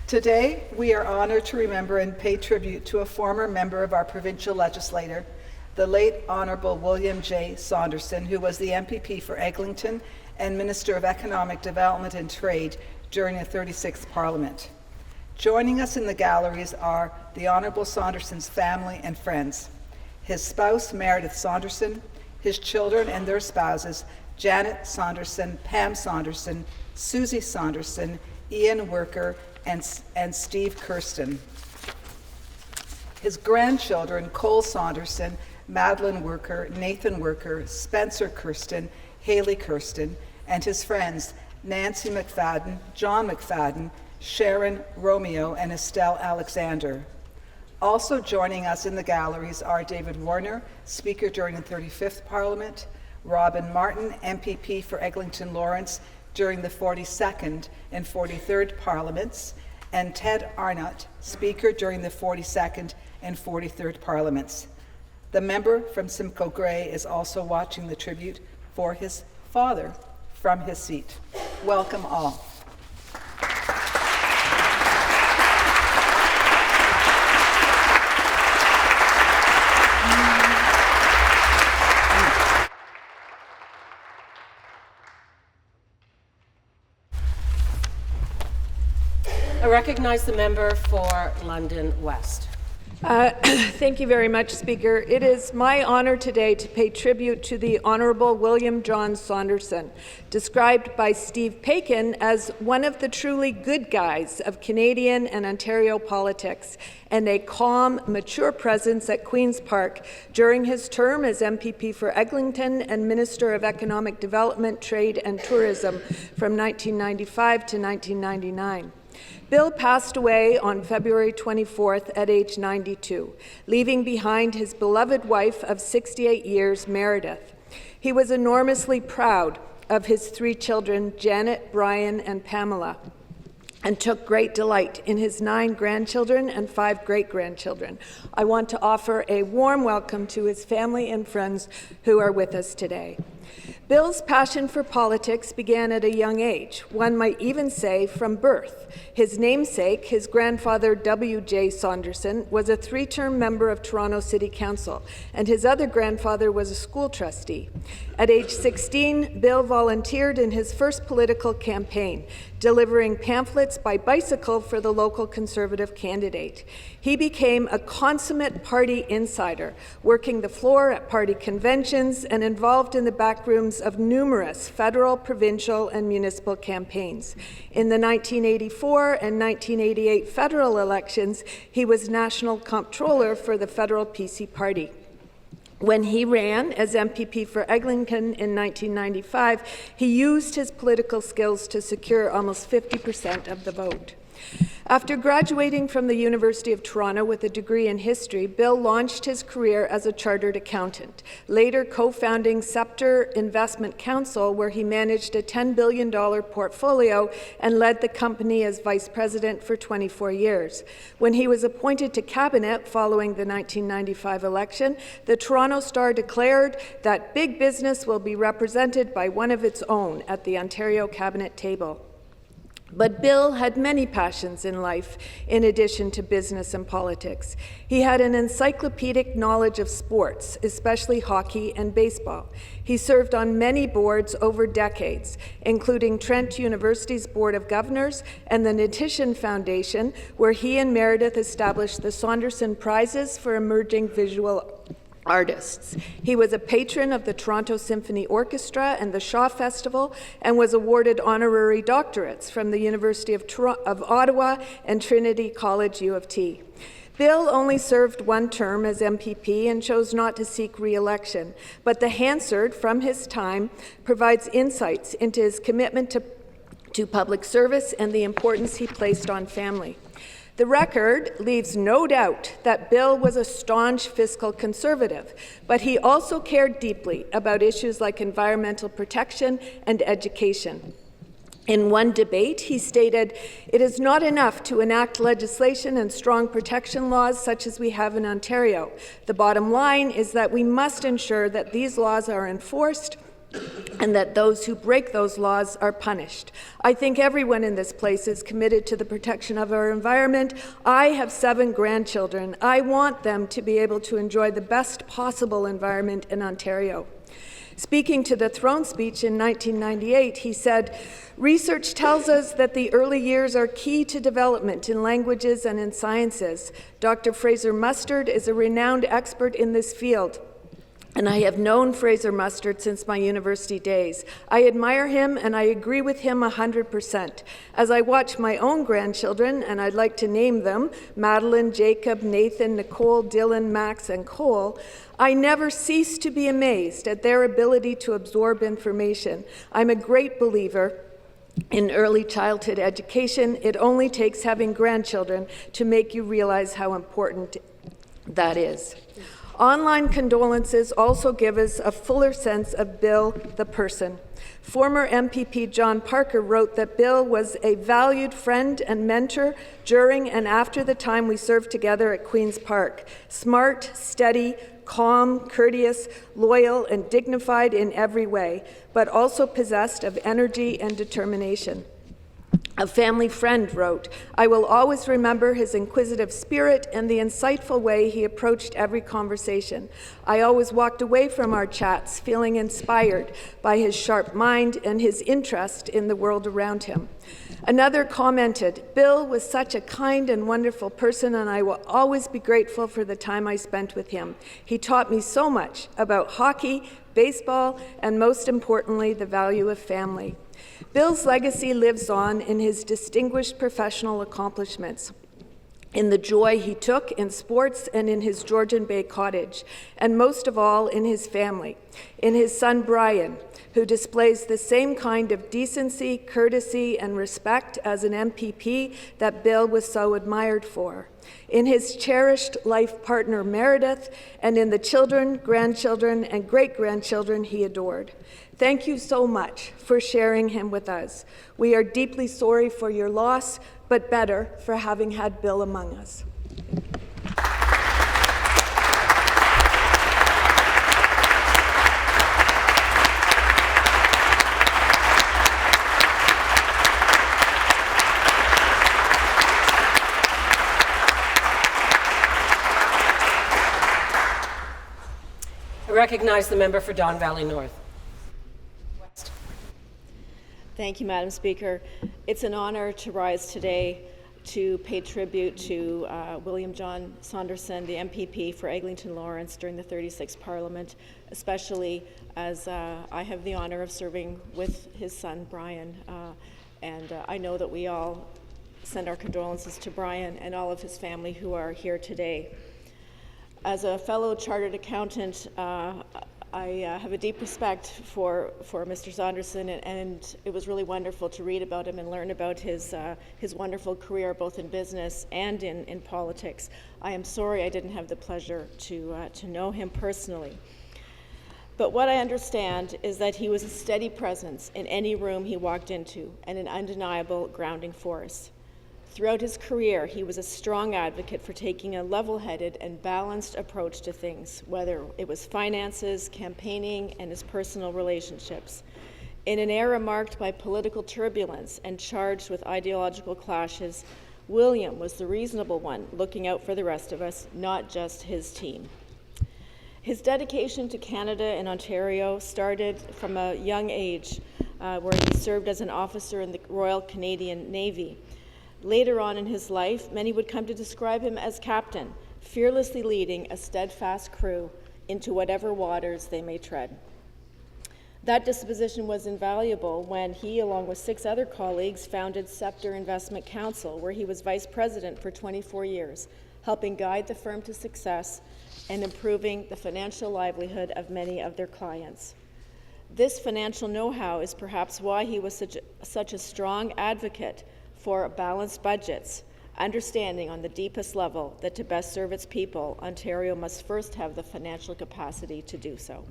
Today, we are honored to remember and pay tribute to a former member of our provincial legislature, the late Honourable William J. Saunderson, who was the MPP for Eglinton and Minister of Economic Development and Trade during the 36th Parliament. Joining us in the galleries are the Honourable Saunderson's family and friends, his spouse Meredith Saunderson, his children and their spouses, Janet Saunderson, Pam Saunderson, Susie Saunderson, Ian Worker, and Steve Kirsten. His grandchildren, Cole Saunderson, Madeline Worker, Nathan Worker, Spencer Kirsten, Haley Kirsten, and his friends, Nancy McFadden, John McFadden, Sharon Romeo, and Estelle Alexander. Also joining us in the galleries are David Warner, Speaker during the 35th Parliament, Robin Martin, MPP for Eglinton Lawrence during the 42nd and 43rd Parliaments, and Ted Arnott, Speaker during the 42nd and 43rd Parliaments. The member from Simcoe Grey is also watching the tribute for his father from his seat. Welcome all. I recognize the member for London West. Thank you very much, Speaker. It is my honour today to pay tribute to the Honourable William John Saunderson, described by Steve Paikin as one of the truly good guys of Canadian and Ontario politics, and a calm, mature presence at Queen's Park during his term as MPP for Eglinton and Minister of Economic Development, Trade and Tourism from 1995 to 1999. Bill passed away on February 24th at age 92, leaving behind his beloved wife of 68 years, Meredith. He was enormously proud of his 3 children, Janet, Brian, and Pamela, and took great delight in his 9 grandchildren and 5 great-grandchildren. I want to offer a warm welcome to his family and friends who are with us today. Bill's passion for politics began at a young age, one might even say from birth. His namesake, his grandfather W.J. Saunderson, was a 3-term member of Toronto City Council, and his other grandfather was a school trustee. At age 16, Bill volunteered in his first political campaign, delivering pamphlets by bicycle for the local Conservative candidate. He became a consummate party insider, working the floor at party conventions and involved in the back rooms of numerous federal, provincial, and municipal campaigns. In the 1984 and 1988 federal elections, he was National Comptroller for the federal PC Party. When he ran as MPP for Eglinton in 1995, he used his political skills to secure almost 50% of the vote. After graduating from the University of Toronto with a degree in history, Bill launched his career as a chartered accountant, later co-founding Scepter Investment Council, where he managed a $10 billion portfolio and led the company as vice president for 24 years. When he was appointed to cabinet following the 1995 election, the Toronto Star declared that big business will be represented by one of its own at the Ontario cabinet table. But Bill had many passions in life, in addition to business and politics. He had an encyclopedic knowledge of sports, especially hockey and baseball. He served on many boards over decades, including Trent University's Board of Governors and the Nitition Foundation, where he and Meredith established the Saunderson Prizes for Emerging Visual Artists. He was a patron of the Toronto Symphony Orchestra and the Shaw Festival, and was awarded honorary doctorates from the University of Ottawa and Trinity College U of T. Bill only served 1 term as MPP and chose not to seek re-election, but the Hansard from his time provides insights into his commitment to public service and the importance he placed on family. The record leaves no doubt that Bill was a staunch fiscal conservative, but he also cared deeply about issues like environmental protection and education. In one debate, he stated, "It is not enough to enact legislation and strong protection laws such as we have in Ontario. The bottom line is that we must ensure that these laws are enforced and that those who break those laws are punished. I think everyone in this place is committed to the protection of our environment. I have 7 grandchildren. I want them to be able to enjoy the best possible environment in Ontario. Speaking to the throne speech in 1998, he said, "Research tells us that the early years are key to development in languages and in sciences. Dr. Fraser Mustard is a renowned expert in this field, and I have known Fraser Mustard since my university days. I admire him and I agree with him 100%. As I watch my own grandchildren, and I'd like to name them, Madeline, Jacob, Nathan, Nicole, Dylan, Max, and Cole, I never cease to be amazed at their ability to absorb information. I'm a great believer in early childhood education. It only takes having grandchildren to make you realize how important that is." Online condolences also give us a fuller sense of Bill the person. Former MPP John Parker wrote that Bill was a valued friend and mentor during and after the time we served together at Queen's Park. Smart, steady, calm, courteous, loyal, and dignified in every way, but also possessed of energy and determination. A family friend wrote, "I will always remember his inquisitive spirit and the insightful way he approached every conversation. I always walked away from our chats feeling inspired by his sharp mind and his interest in the world around him." Another commented, "Bill was such a kind and wonderful person, and I will always be grateful for the time I spent with him. He taught me so much about hockey, baseball, and most importantly, the value of family." Bill's legacy lives on in his distinguished professional accomplishments, in the joy he took in sports and in his Georgian Bay cottage, and most of all in his family, in his son Brian, who displays the same kind of decency, courtesy, and respect as an MPP that Bill was so admired for, in his cherished life partner Meredith, and in the children, grandchildren, and great-grandchildren he adored. Thank you so much for sharing him with us. We are deeply sorry for your loss, but better for having had Bill among us. I recognize the member for Don Valley North. Thank you, Madam Speaker. It's an honor to rise today to pay tribute to William John Saunderson, the MPP for Eglinton Lawrence during the 36th Parliament, especially as I have the honor of serving with his son, Brian. And I know that we all send our condolences to Brian and all of his family who are here today. As a fellow chartered accountant, I have a deep respect for Mr. Saunderson, and it was really wonderful to read about him and learn about his wonderful career, both in business and in politics. I am sorry I didn't have the pleasure to know him personally. But what I understand is that he was a steady presence in any room he walked into and an undeniable grounding force. Throughout his career, he was a strong advocate for taking a level-headed and balanced approach to things, whether it was finances, campaigning, and his personal relationships. In an era marked by political turbulence and charged with ideological clashes, William was the reasonable one, looking out for the rest of us, not just his team. His dedication to Canada and Ontario started from a young age, where he served as an officer in the Royal Canadian Navy. Later on in his life, many would come to describe him as captain, fearlessly leading a steadfast crew into whatever waters they may tread. That disposition was invaluable when he, along with 6 other colleagues, founded Scepter Investment Council, where he was vice president for 24 years, helping guide the firm to success and improving the financial livelihood of many of their clients. This financial know-how is perhaps why he was such a strong advocate for balanced budgets, understanding on the deepest level that to best serve its people, Ontario must first have the financial capacity to do so.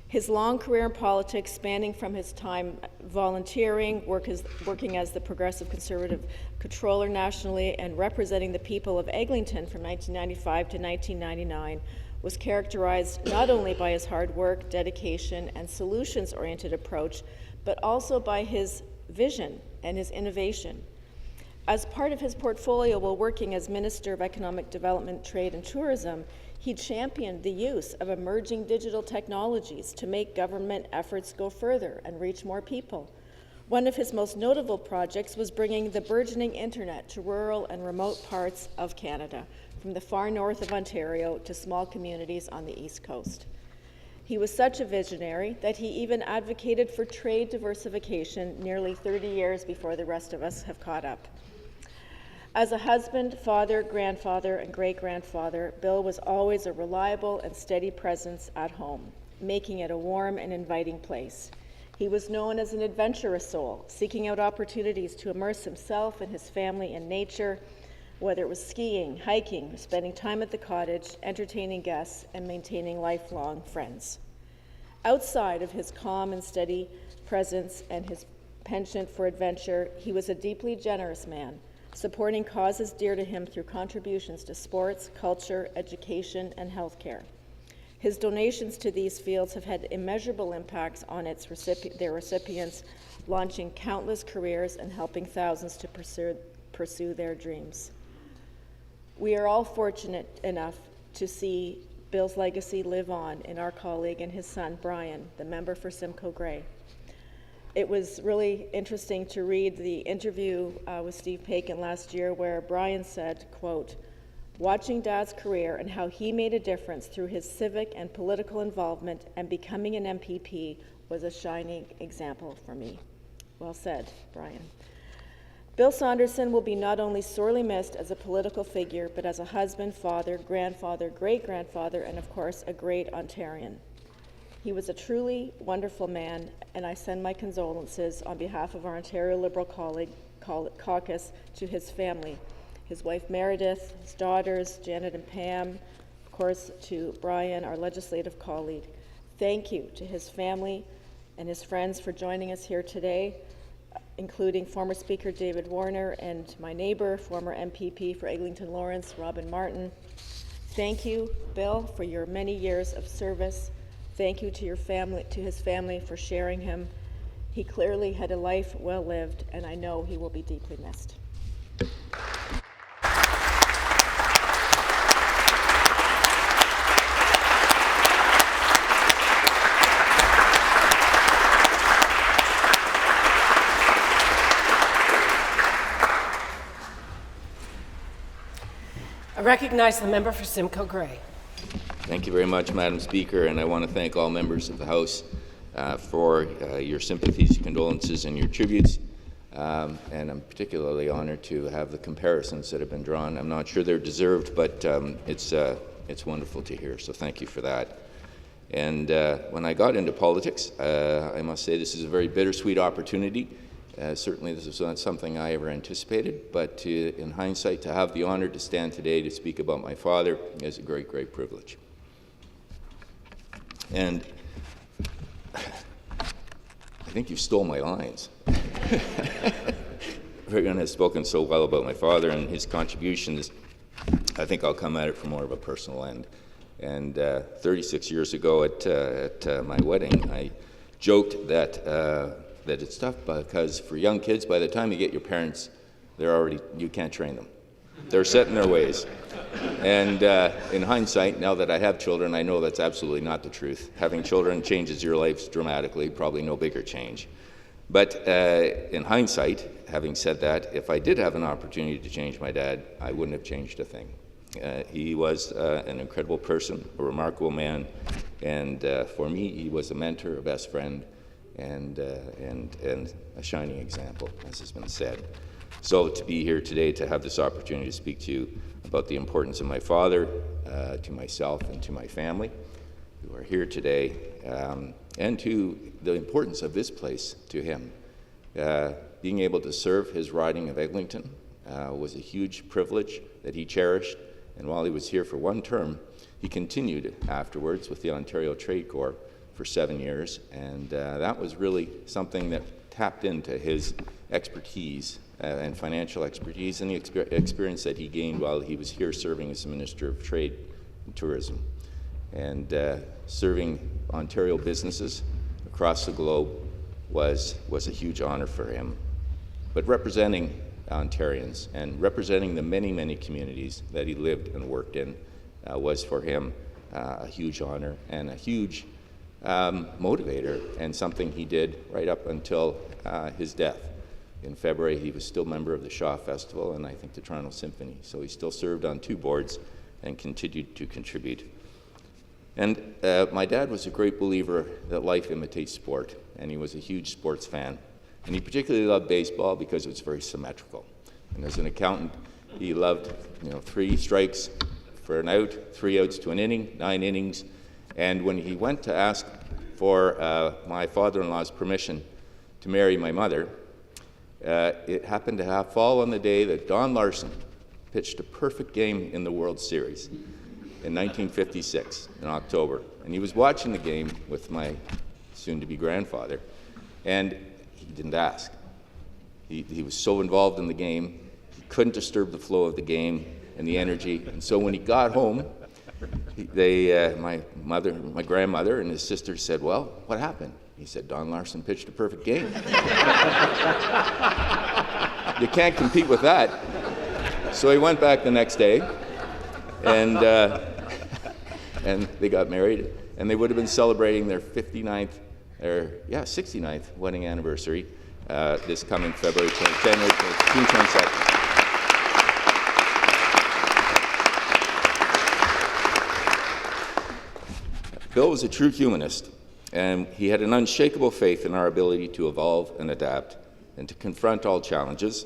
His long career in politics, spanning from his time volunteering, working as the Progressive Conservative Controller nationally, and representing the people of Eglinton from 1995 to 1999, was characterized not only by his hard work, dedication, and solutions-oriented approach, but also by his vision and his innovation. As part of his portfolio while working as Minister of Economic Development, Trade and Tourism, he championed the use of emerging digital technologies to make government efforts go further and reach more people. One of his most notable projects was bringing the burgeoning internet to rural and remote parts of Canada, from the far north of Ontario to small communities on the East Coast. He was such a visionary that he even advocated for trade diversification nearly 30 years before the rest of us have caught up. As a husband, father, grandfather, and great-grandfather, Bill was always a reliable and steady presence at home, making it a warm and inviting place. He was known as an adventurous soul, seeking out opportunities to immerse himself and his family in nature, whether it was skiing, hiking, spending time at the cottage, entertaining guests, and maintaining lifelong friends. Outside of his calm and steady presence and his penchant for adventure, he was a deeply generous man, supporting causes dear to him through contributions to sports, culture, education, and healthcare. His donations to these fields have had immeasurable impacts on their recipients, launching countless careers and helping thousands to pursue their dreams. We are all fortunate enough to see Bill's legacy live on in our colleague and his son, Brian, the member for Simcoe Grey. It was really interesting to read the interview with Steve Paikin last year where Brian said, quote, "Watching Dad's career and how he made a difference through his civic and political involvement and becoming an MPP was a shining example for me." Well said, Brian. Bill Saunderson will be not only sorely missed as a political figure, but as a husband, father, grandfather, great-grandfather, and of course, a great Ontarian. He was a truly wonderful man, and I send my condolences on behalf of our Ontario Liberal caucus to his family, his wife Meredith, his daughters, Janet and Pam, of course to Brian, our legislative colleague. Thank you to his family and his friends for joining us here today, including former Speaker David Warner and my neighbor, former MPP for Eglinton Lawrence, Robin Martin. Thank you, Bill, for your many years of service. Thank you to your family, to his family, for sharing him. He clearly had a life well lived, and I know he will be deeply missed. I recognize the member for Simcoe Grey. Thank you very much, Madam Speaker, and I want to thank all members of the House for your sympathies, condolences, and your tributes. And I'm particularly honored to have the comparisons that have been drawn. I'm not sure they're deserved, but it's wonderful to hear, so thank you for that. And when I got into politics, I must say this is a very bittersweet opportunity. Certainly this is not something I ever anticipated, but in hindsight, to have the honor to stand today to speak about my father is a great, great privilege. And I think you stole my lines. Everyone has spoken so well about my father and his contributions. I think I'll come at it from more of a personal end. And 36 years ago at my wedding, I joked that it's tough because for young kids, by the time you get your parents, you can't train them. They're set in their ways. And in hindsight, now that I have children, I know that's absolutely not the truth. Having children changes your life dramatically, probably no bigger change. But in hindsight, having said that, if I did have an opportunity to change my dad, I wouldn't have changed a thing. He was an incredible person, a remarkable man, and for me, he was a mentor, a best friend, and a shining example, as has been said. So to be here today, to have this opportunity to speak to you about the importance of my father, to myself and to my family who are here today, and to the importance of this place to him. Being able to serve his riding of Eglinton was a huge privilege that he cherished, and while he was here for one term, he continued afterwards with the Ontario Trade Corps for 7 years, and that was really something that tapped into his expertise and financial expertise and the experience that he gained while he was here serving as the Minister of Trade and Tourism. And serving Ontario businesses across the globe was a huge honor for him. But representing Ontarians and representing the many, many communities that he lived and worked in was for him a huge honor and a huge motivator, and something he did right up until his death. In February, he was still a member of the Shaw Festival and I think the Toronto Symphony, so he still served on 2 boards and continued to contribute. And my dad was a great believer that life imitates sport, and he was a huge sports fan. And he particularly loved baseball because it was very symmetrical. And as an accountant, he loved 3 strikes for an out, 3 outs to an inning, 9 innings. And when he went to ask for my father-in-law's permission to marry my mother, it happened to fall on the day that Don Larson pitched a perfect game in the World Series in 1956, in October. And he was watching the game with my soon-to-be grandfather, and he didn't ask. He was so involved in the game, he couldn't disturb the flow of the game and the energy. And so when he got home, my grandmother and his sister said, "Well, what happened?" He said, "Don Larson pitched a perfect game." You can't compete with that. So he went back the next day, and they got married, and they would have been celebrating their 69th wedding anniversary this coming June 22nd. Bill was a true humanist, and he had an unshakable faith in our ability to evolve and adapt and to confront all challenges.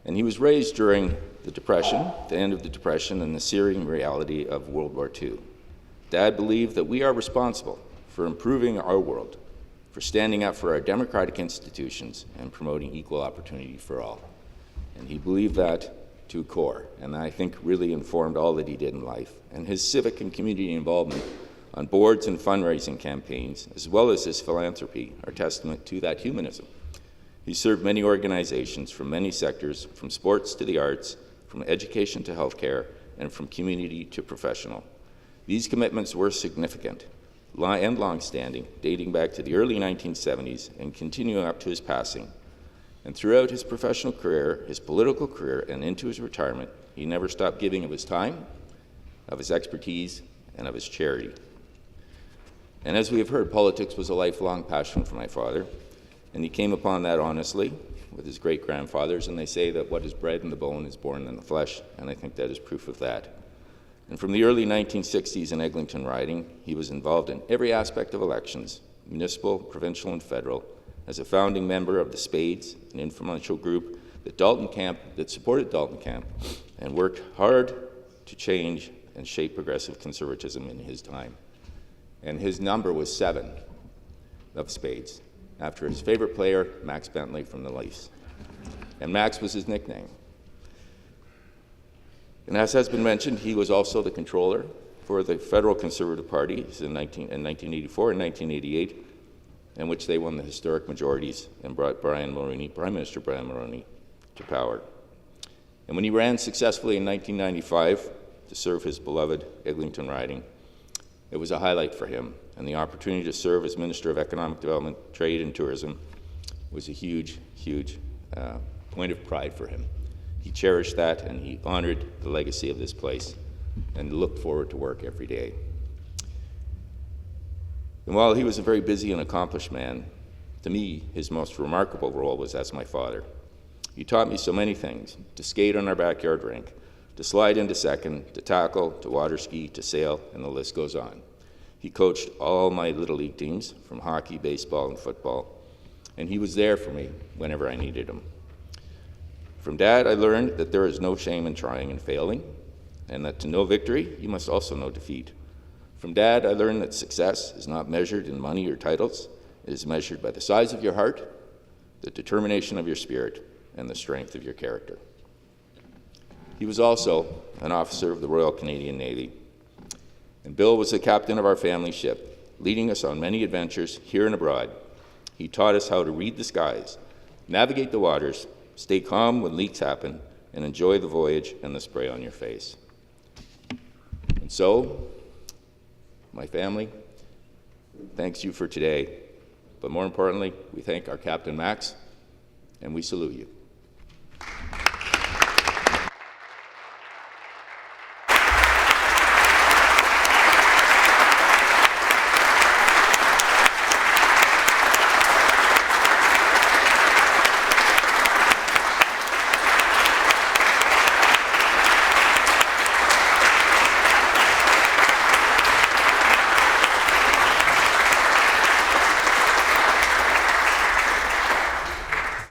And he was raised during the Depression, the end of the Depression, and the searing reality of World War II. Dad believed that we are responsible for improving our world, for standing up for our democratic institutions and promoting equal opportunity for all. And he believed that to core, and I think really informed all that he did in life. And his civic and community involvement on boards and fundraising campaigns, as well as his philanthropy, are testament to that humanism. He served many organizations from many sectors, from sports to the arts, from education to healthcare, and from community to professional. These commitments were significant and long-standing, dating back to the early 1970s and continuing up to his passing. And throughout his professional career, his political career, and into his retirement, he never stopped giving of his time, of his expertise, and of his charity. And as we have heard, politics was a lifelong passion for my father, and he came upon that honestly with his great-grandfathers, and they say that what is bred in the bone is born in the flesh, and I think that is proof of that. And from the early 1960s in Eglinton riding, he was involved in every aspect of elections, municipal, provincial, and federal, as a founding member of the Spades, an influential group that supported Dalton Camp and worked hard to change and shape progressive conservatism in his time. And his number was 7 of Spades, after his favorite player, Max Bentley from the Leafs. And Max was his nickname. And as has been mentioned, he was also the controller for the federal Conservative Party in 1984 and 1988, in which they won the historic majorities and brought Prime Minister Brian Mulroney to power. And when he ran successfully in 1995 to serve his beloved Eglinton riding, it was a highlight for him, and the opportunity to serve as Minister of Economic Development, Trade and Tourism was a huge, huge point of pride for him. He cherished that, and he honored the legacy of this place and looked forward to work every day. And while he was a very busy and accomplished man, to me, his most remarkable role was as my father. He taught me so many things: to skate on our backyard rink, to slide into second, to tackle, to water ski, to sail, and the list goes on. He coached all my Little League teams, from hockey, baseball, and football, and he was there for me whenever I needed him. From Dad, I learned that there is no shame in trying and failing, and that to know victory, you must also know defeat. From Dad, I learned that success is not measured in money or titles. It is measured by the size of your heart, the determination of your spirit, and the strength of your character. He was also an officer of the Royal Canadian Navy. And Bill was the captain of our family ship, leading us on many adventures here and abroad. He taught us how to read the skies, navigate the waters, stay calm when leaks happen, and enjoy the voyage and the spray on your face. And so, my family, thanks you for today. But more importantly, we thank our Captain Max, and we salute you.